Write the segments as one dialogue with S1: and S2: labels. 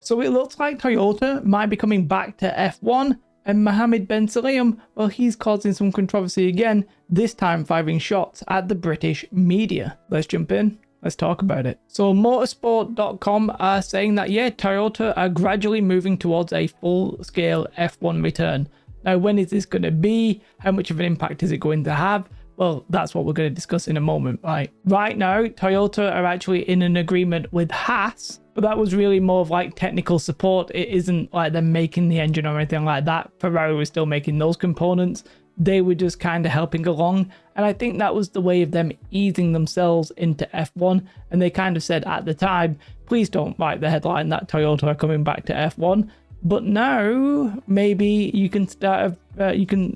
S1: So it looks like Toyota might be coming back to F1, and Mohammed Ben Sulayem, well, he's causing some controversy again, this time firing shots at the British media. Let's jump in. Let's talk about it. So motorsport.com are saying that, yeah, Toyota are gradually moving towards a full-scale F1 return. Now, when is this going to be? How much of an impact is it going to have? Well, that's what we're going to discuss in a moment, right? Right now, Toyota are actually in an agreement with Haas, but that was really more of like technical support. It isn't like they're making the engine or anything like that. Ferrari was still making those components. They were just kind of helping along. And I think that was the way of them easing themselves into F1. And they kind of said at the time, please don't write the headline that Toyota are coming back to F1. But now maybe you can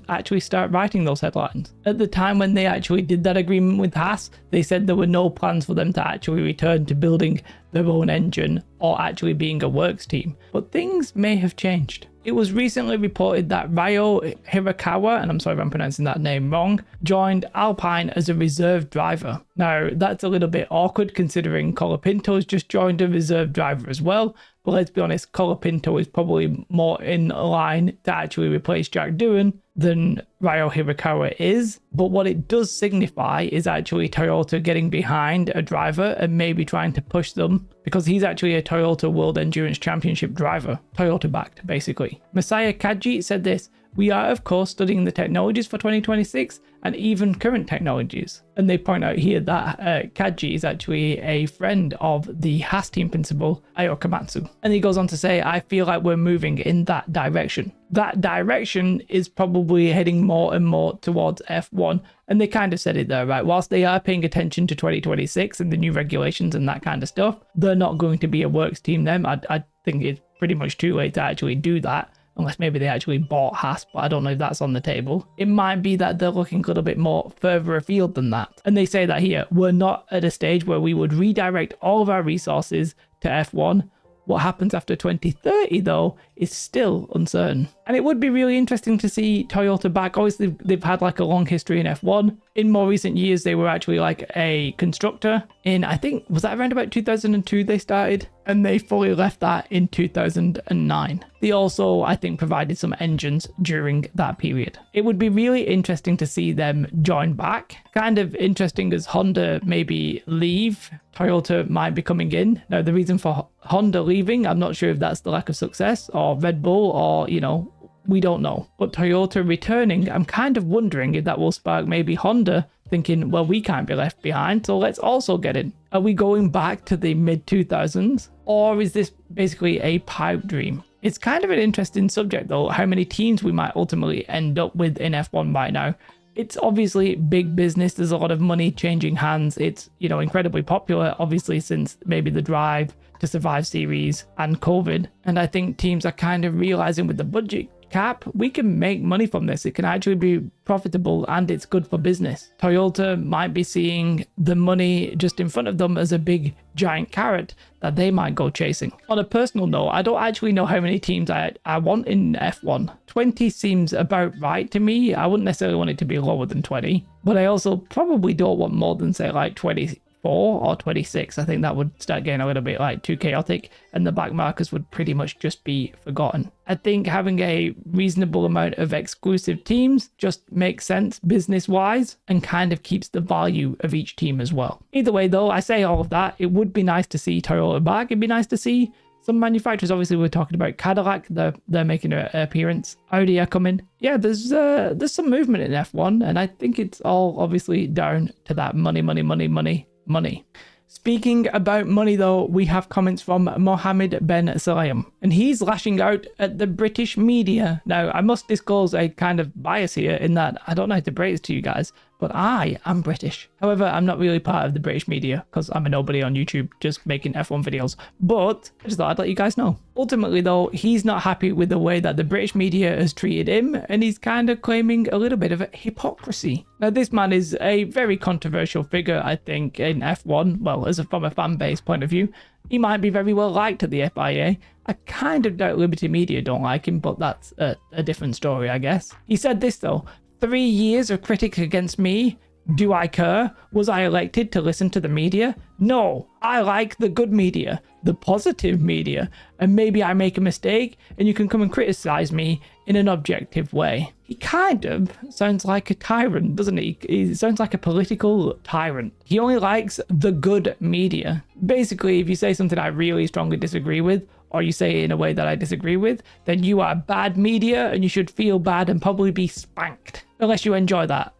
S1: actually start writing those headlines. At the time when they actually did that agreement with Haas, they said there were no plans for them to actually return to building their own engine or actually being a works team. But things may have changed. It was recently reported that Ryo Hirakawa, and I'm sorry if I'm pronouncing that name wrong, joined Alpine as a reserve driver. Now, that's a little bit awkward considering Colapinto's just joined a reserve driver as well. But let's be honest, Colapinto is probably more in line to actually replace Jack Doohan than Ryo Hirakawa is. But what it does signify is actually Toyota getting behind a driver and maybe trying to push them, because he's actually a Toyota World Endurance Championship driver. Toyota backed, basically. Masaya Kaji said this: "We are, of course, studying the technologies for 2026 and even current technologies." And they point out here that Kaji is actually a friend of the Haas team principal, Ayo Komatsu. And he goes on to say, "I feel like we're moving in that direction." That direction is probably heading more and more towards F1. And they kind of said it there, right? Whilst they are paying attention to 2026 and the new regulations and that kind of stuff, they're not going to be a works team then. I think it's pretty much too late to actually do that. Unless maybe they actually bought Haas, but I don't know if that's on the table. It might be that they're looking a little bit more further afield than that. And they say that here, we're not at a stage where we would redirect all of our resources to F1. What happens after 2030, though, is still uncertain. And it would be really interesting to see Toyota back. Obviously, they've had like a long history in F1. In more recent years, they were actually like a constructor in, I think, was that around about 2002 they started? And they fully left that in 2009. They also, I think, provided some engines during that period. It would be really interesting to see them join back. Kind of interesting as Honda maybe leave, Toyota might be coming in. Now, the reason for Honda leaving, I'm not sure if that's the lack of success or Red Bull or, you know, we don't know. But Toyota returning, I'm kind of wondering if that will spark maybe Honda thinking, well, we can't be left behind, so let's also get in. Are we going back to the mid-2000s? Or is this basically a pipe dream? It's kind of an interesting subject, though, how many teams we might ultimately end up with in F1 right now. It's obviously big business. There's a lot of money changing hands. It's, you know, incredibly popular, obviously, since maybe the Drive to Survive series and COVID. And I think teams are kind of realizing with the budget cap, we can make money from this. It can actually be profitable and it's good for business. Toyota might be seeing the money just in front of them as a big giant carrot that they might go chasing. On a personal note, I don't actually know how many teams I want in F1. 20 seems about right to me. I wouldn't necessarily want it to be lower than 20, but I also probably don't want more than, say, like 24 or 26. I think that would start getting a little bit like too chaotic and the back markers would pretty much just be forgotten. I think having a reasonable amount of exclusive teams just makes sense business wise and kind of keeps the value of each team as well. Either way though, I say all of that, it would be nice to see Toyota back. It'd be nice to see some manufacturers. Obviously we're talking about Cadillac, they're making an appearance. Audi are coming. Yeah, there's some movement in F1 and I think it's all obviously down to that money. Speaking about money though, we have comments from Mohammed Ben Sulayem, and he's lashing out at the British media. Now, I must disclose a kind of bias here in that I don't know how to break this to you guys, but I am British. However, I'm not really part of the British media because I'm a nobody on YouTube just making F1 videos, but I just thought I'd let you guys know. Ultimately though, he's not happy with the way that the British media has treated him, and he's kind of claiming a little bit of hypocrisy. Now, this man is a very controversial figure, I think, in F1. Well, from a fan base point of view, he might be very well liked at the FIA. I kind of doubt Liberty Media don't like him, but that's a different story, I guess. He said this though: 3 years of critics against me, Do I care? Was I elected to listen to the media? No, I like the good media, the positive media, and maybe I make a mistake and you can come and criticize me in an objective way. He kind of sounds like a tyrant, doesn't he? He sounds like a political tyrant. He only likes the good media. Basically, if you say something I really strongly disagree with, or you say it in a way that I disagree with, then you are bad media and you should feel bad and probably be spanked. Unless you enjoy that,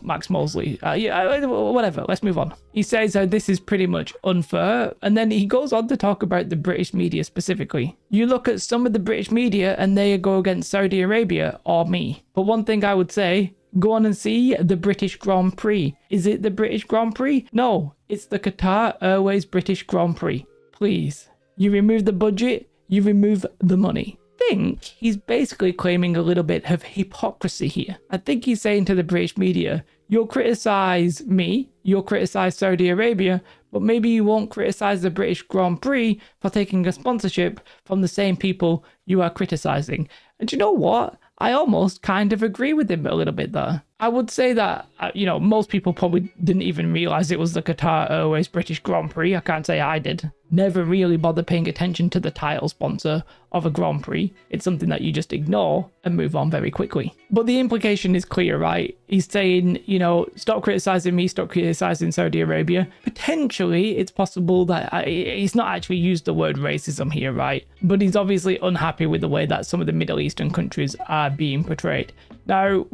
S1: Max Mosley. Whatever, let's move on. He says how this is pretty much unfair, and then he goes on to talk about the British media specifically. You look at some of the British media and they go against Saudi Arabia or me. But one thing I would say, go on and see the British Grand Prix. Is it the British Grand Prix? No, it's the Qatar Airways British Grand Prix. Please. You remove the budget, you remove the money. I think he's basically claiming a little bit of hypocrisy here. I think he's saying to the British media, you'll criticize me, you'll criticize Saudi Arabia, but maybe you won't criticize the British Grand Prix for taking a sponsorship from the same people you are criticizing. And you know what? I almost kind of agree with him a little bit there. I would say that, most people probably didn't even realize it was the Qatar Airways British Grand Prix. I can't say I did. Never really bothered paying attention to the title sponsor of a Grand Prix. It's something that you just ignore and move on very quickly. But the implication is clear, right? He's saying, stop criticizing me, stop criticizing Saudi Arabia. Potentially, it's possible that he's not actually used the word racism here, right? But he's obviously unhappy with the way that some of the Middle Eastern countries are being portrayed. Now,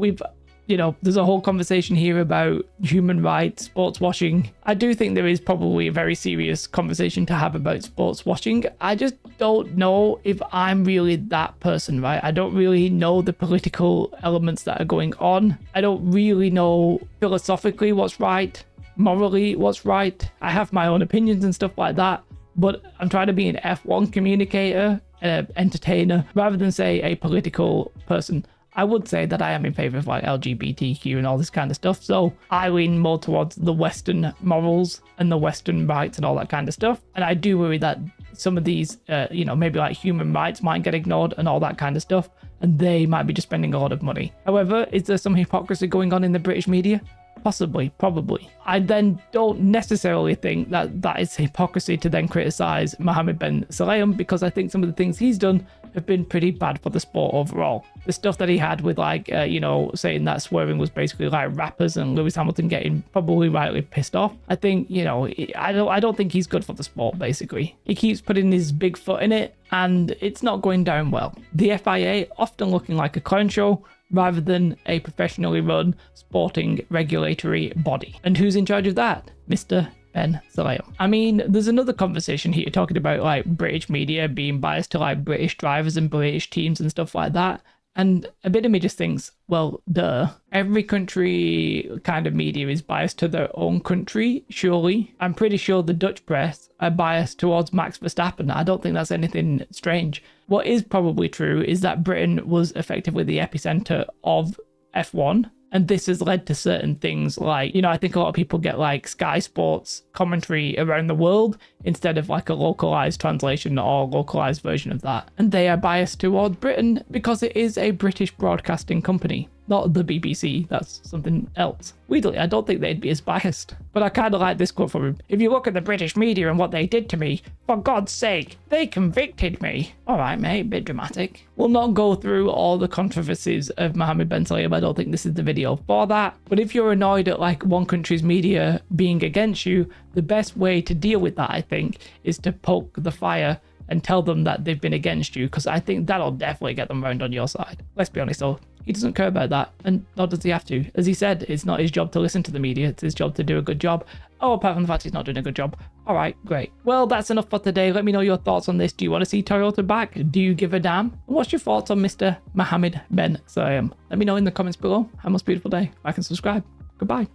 S1: there's a whole conversation here about human rights, sports washing. I do think there is probably a very serious conversation to have about sports washing. I just don't know if I'm really that person, right? I don't really know the political elements that are going on. I don't really know philosophically what's right, morally what's right. I have my own opinions and stuff like that, but I'm trying to be an F1 communicator, an entertainer, rather than say a political person. I would say that I am in favor of LGBTQ and all this kind of stuff. So I lean more towards the Western morals and the Western rights and all that kind of stuff. And I do worry that some of these, maybe human rights might get ignored and all that kind of stuff. And they might be just spending a lot of money. However, is there some hypocrisy going on in the British media? Possibly, probably. I then don't necessarily think that is hypocrisy to then criticize Mohammed bin Sulayem, because I think some of the things he's done have been pretty bad for the sport overall. The stuff that he had with saying that swerving was basically like rappers and Lewis Hamilton getting probably rightly pissed off. I think, I don't think he's good for the sport, basically. He keeps putting his big foot in it and it's not going down well. The FIA often looking like a clown show rather than a professionally run sporting regulatory body. And who's in charge of that? Mr. bin Sulayem. I mean, there's another conversation here talking about British media being biased to British drivers and British teams and stuff like that. And a bit of me just thinks, well, duh. Every country kind of media is biased to their own country, surely. I'm pretty sure the Dutch press are biased towards Max Verstappen. I don't think that's anything strange. What is probably true is that Britain was effectively the epicenter of F1. And this has led to certain things I think a lot of people get Sky Sports commentary around the world instead of a localized translation or localized version of that. And they are biased towards Britain because it is a British broadcasting company, not the BBC. That's something else. Weirdly, I don't think they'd be as biased. But I kind of like this quote from him. If you look at the British media and what they did to me, for God's sake, they convicted me. All right, mate, a bit dramatic. We'll not go through all the controversies of Mohammed bin Sulayem. I don't think this is the video for that. But if you're annoyed at one country's media being against you, the best way to deal with that, I think, is to poke the fire and tell them that they've been against you, because I think that'll definitely get them round on your side. Let's be honest though, he doesn't care about that, and nor does he have to. As he said, it's not his job to listen to the media, it's his job to do a good job. Oh, apart from the fact he's not doing a good job. Alright, great. Well, that's enough for today. Let me know your thoughts on this. Do you want to see Toyota back? Do you give a damn? And what's your thoughts on Mr. Mohammed bin Sulayem? Let me know in the comments below. Have a most beautiful day. Like and subscribe. Goodbye.